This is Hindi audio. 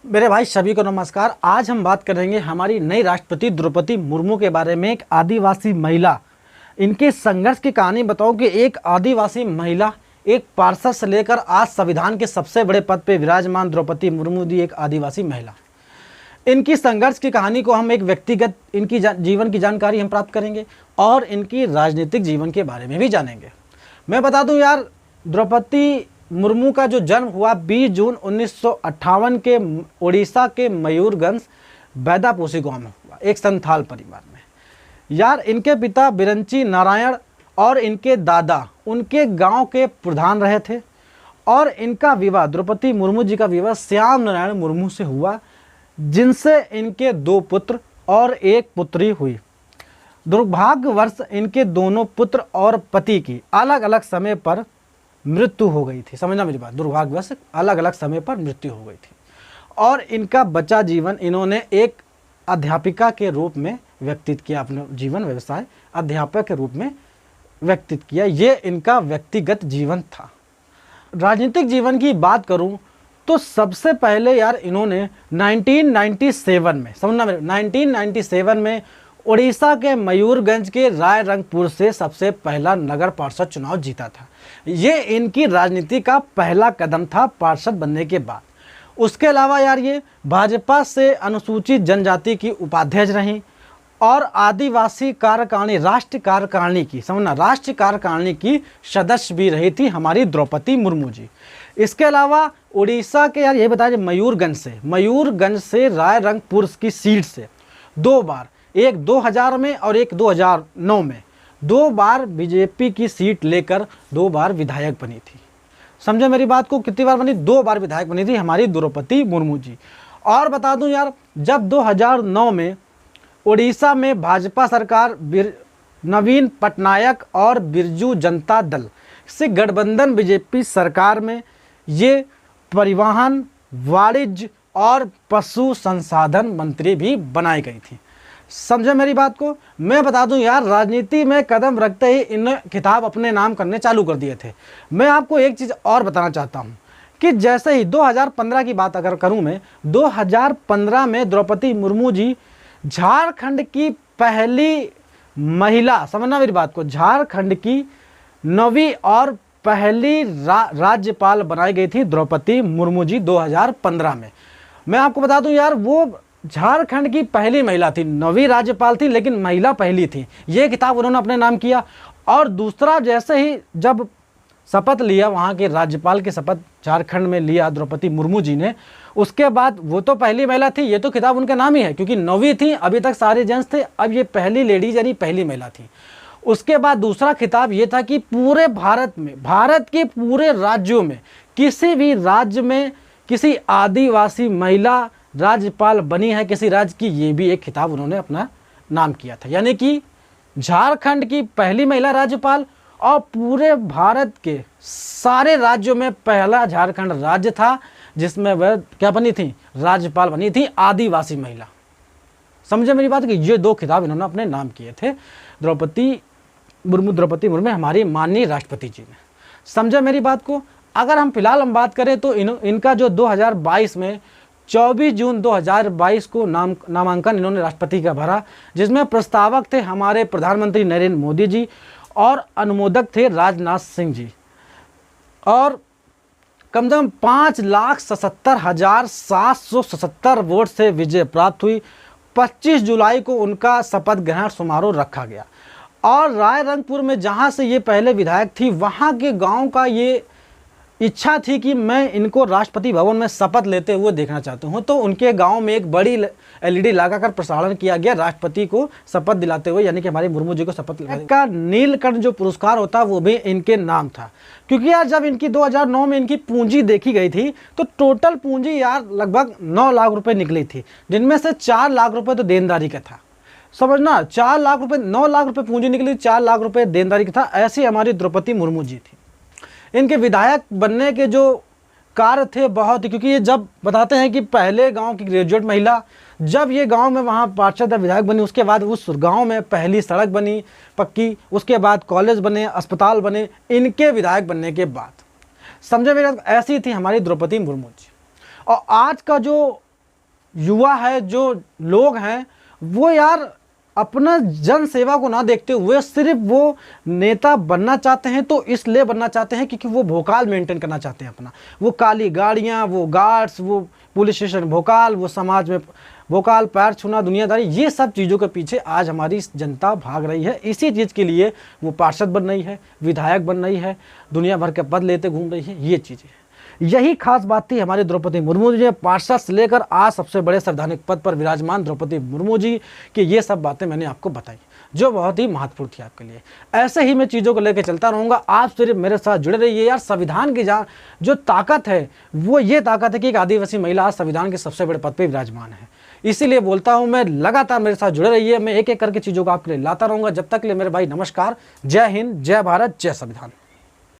मेरे भाई सभी को नमस्कार। आज हम बात करेंगे हमारी नई राष्ट्रपति द्रौपदी मुर्मू के बारे में। एक आदिवासी महिला, इनके संघर्ष की कहानी बताऊं कि एक आदिवासी महिला, एक पार्षद से लेकर आज संविधान के सबसे बड़े पद पे विराजमान द्रौपदी मुर्मू जी एक आदिवासी महिला। इनकी संघर्ष की कहानी को हम एक व्यक्तिगत इनकी जीवन की जानकारी हम प्राप्त करेंगे और इनकी राजनीतिक जीवन के बारे में भी जानेंगे। मैं बता दूं यार, द्रौपदी मुर्मू का जो जन्म हुआ 20 जून 1958 के उड़ीसा के मयूरगंज बैदापोशी गांव में हुआ, एक संथाल परिवार में। यार इनके पिता बिरंची नारायण और इनके दादा उनके गांव के प्रधान रहे थे और इनका विवाह, द्रौपदी मुर्मू जी का विवाह श्याम नारायण मुर्मू से हुआ, जिनसे इनके 2 पुत्र और 1 पुत्री हुई। दुर्भाग्यवश इनके दोनों पुत्र और पति की अलग अलग समय पर मृत्यु हो गई थी। समझना मेरी बात, दुर्भाग्यवश अलग अलग समय पर मृत्यु हो गई थी और इनका बचा जीवन इन्होंने एक अध्यापिका के रूप में व्यतीत किया। अपना जीवन व्यवसाय अध्यापक के रूप में व्यतीत किया। ये इनका व्यक्तिगत जीवन था। राजनीतिक जीवन की बात करूं तो सबसे पहले यार इन्होंने 1997 में, समझना मेरे, 1997 में उड़ीसा के मयूरगंज के रायरंगपुर से सबसे पहला नगर पार्षद चुनाव जीता था। ये इनकी राजनीति का पहला कदम था पार्षद बनने के बाद। उसके अलावा यार ये भाजपा से अनुसूचित जनजाति की उपाध्यक्ष रहीं और आदिवासी कार्यकारिणी, राष्ट्रीय कार्यकारिणी की, समझना, राष्ट्रीय कार्यकारिणी की सदस्य भी रही थी हमारी द्रौपदी मुर्मू जी। इसके अलावा उड़ीसा के यार ये बताइए मयूरगंज से रायरंगपुर की सीट से 2 बार, एक 2000 में और एक 2009 में 2 बार बीजेपी की सीट लेकर 2 बार विधायक बनी थी। समझे मेरी बात को, कितनी बार बनी? 2 बार विधायक बनी थी हमारी द्रौपदी मुर्मू जी। और बता दूं यार, जब 2009 में उड़ीसा में भाजपा सरकार नवीन पटनायक और बिरजू जनता दल से गठबंधन बीजेपी सरकार में ये परिवहन, वाणिज्य और पशु संसाधन मंत्री भी बनाई गई थी। समझे मेरी बात को। मैं बता दूं यार, राजनीति में कदम रखते ही इन खिताब अपने नाम करने चालू कर दिए थे। मैं आपको एक चीज़ और बताना चाहता हूं कि जैसे ही 2015 की बात अगर करूं मैं, 2015 में द्रौपदी मुर्मू जी झारखंड की पहली महिला, समझना मेरी बात को, झारखंड की 9वीं और पहली राज्यपाल बनाई गई थी द्रौपदी मुर्मू जी 2015 में। मैं आपको बता दूं यार, वो झारखंड की पहली महिला थी, 9वीं राज्यपाल थी लेकिन महिला पहली थी। ये खिताब उन्होंने अपने नाम किया। और दूसरा, जैसे ही जब शपथ लिया, वहाँ के राज्यपाल की शपथ झारखंड में लिया द्रौपदी मुर्मू जी ने, उसके बाद वो तो पहली महिला थी, ये तो खिताब उनके नाम ही है क्योंकि 9वीं थी, अभी तक सारे जेंट्स थे, अब ये पहली लेडीज यानी पहली महिला थी। उसके बाद दूसरा खिताब ये था कि पूरे भारत में, भारत के पूरे राज्यों में, किसी भी राज्य में किसी आदिवासी महिला राज्यपाल बनी है किसी राज्य की, ये भी एक खिताब उन्होंने अपना नाम किया था। यानी कि झारखंड की पहली महिला राज्यपाल और पूरे भारत के सारे राज्यों में पहला झारखंड राज्य था जिसमें वह क्या बनी थी? राज्यपाल बनी थी, आदिवासी महिला। समझे मेरी बात कि ये 2 खिताब इन्होंने अपने नाम किए थे द्रौपदी मुर्मू हमारी माननीय राष्ट्रपति जी ने। समझे मेरी बात को। अगर हम फिलहाल बात करें तो इनका जो 2022 में 24 जून 2022 को नामांकन इन्होंने राष्ट्रपति का भरा, जिसमें प्रस्तावक थे हमारे प्रधानमंत्री नरेंद्र मोदी जी और अनुमोदक थे राजनाथ सिंह जी। और कम से कम 5,77,777 वोट से विजय प्राप्त हुई। 25 जुलाई को उनका शपथ ग्रहण समारोह रखा गया और रायरंगपुर में, जहां से ये पहले विधायक थी, वहां के गांव का ये इच्छा थी कि मैं इनको राष्ट्रपति भवन में शपथ लेते हुए देखना चाहता हूं। तो उनके गांव में एक बड़ी LED लगाकर प्रसारण किया गया राष्ट्रपति को शपथ दिलाते हुए, यानी कि हमारी मुर्मू जी को शपथ का नीलकंठ जो पुरस्कार होता वो भी इनके नाम था। क्योंकि यार जब इनकी 2009 में इनकी पूंजी देखी गई थी तो टोटल पूंजी यार लगभग 9 लाख रुपए निकली थी, जिनमें से 4 लाख रुपए तो देनदारी का था। समझना, 4 लाख रुपए, 9 लाख रुपए पूंजी निकली, 4 लाख रुपए देनदारी का था। ऐसी हमारी द्रौपदी मुर्मू जी थी। इनके विधायक बनने के जो कार्य थे बहुत ही, क्योंकि ये जब बताते हैं कि पहले गांव की ग्रेजुएट महिला, जब ये गांव में वहाँ पार्षद विधायक बनी, उसके बाद उस गांव में पहली सड़क बनी पक्की, उसके बाद कॉलेज बने, अस्पताल बने इनके विधायक बनने के बाद। समझे मेरा, ऐसी थी हमारी द्रौपदी मुर्मू जी। और आज का जो युवा है, जो लोग हैं, वो यार अपना जन सेवा को ना देखते हुए सिर्फ वो नेता बनना चाहते हैं, तो इसलिए बनना चाहते हैं क्योंकि वो भोकाल मेंटेन करना चाहते हैं अपना। वो काली गाड़ियाँ, वो गार्ड्स, वो पुलिस स्टेशन भोकाल, वो समाज में भोकाल, पैर छूना, दुनियादारी, ये सब चीज़ों के पीछे आज हमारी जनता भाग रही है। इसी चीज़ के लिए वो पार्षद बन रही है, विधायक बन रही है, दुनिया भर के पद लेते घूम रही है। ये चीज़ें, यही खास बात थी हमारी द्रौपदी मुर्मू जी, पार्षद से लेकर आज सबसे बड़े संवैधानिक पद पर विराजमान द्रौपदी मुर्मू जी की ये सब बातें मैंने आपको बताई, जो बहुत ही महत्वपूर्ण थी आपके लिए। ऐसे ही मैं चीज़ों को लेकर चलता रहूँगा, आप सिर्फ मेरे साथ जुड़े रहिए यार। संविधान की जो ताकत है, वो ये ताकत है कि एक आदिवासी महिला आज संविधान के सबसे बड़े पद पर विराजमान है। इसीलिए बोलता हूँ मैं, लगातार मेरे साथ जुड़े रहिए, मैं एक एक करके चीज़ों को आपके लिए लाता रहूँगा। जब तक के लिए मेरे भाई नमस्कार, जय हिंद, जय भारत, जय संविधान।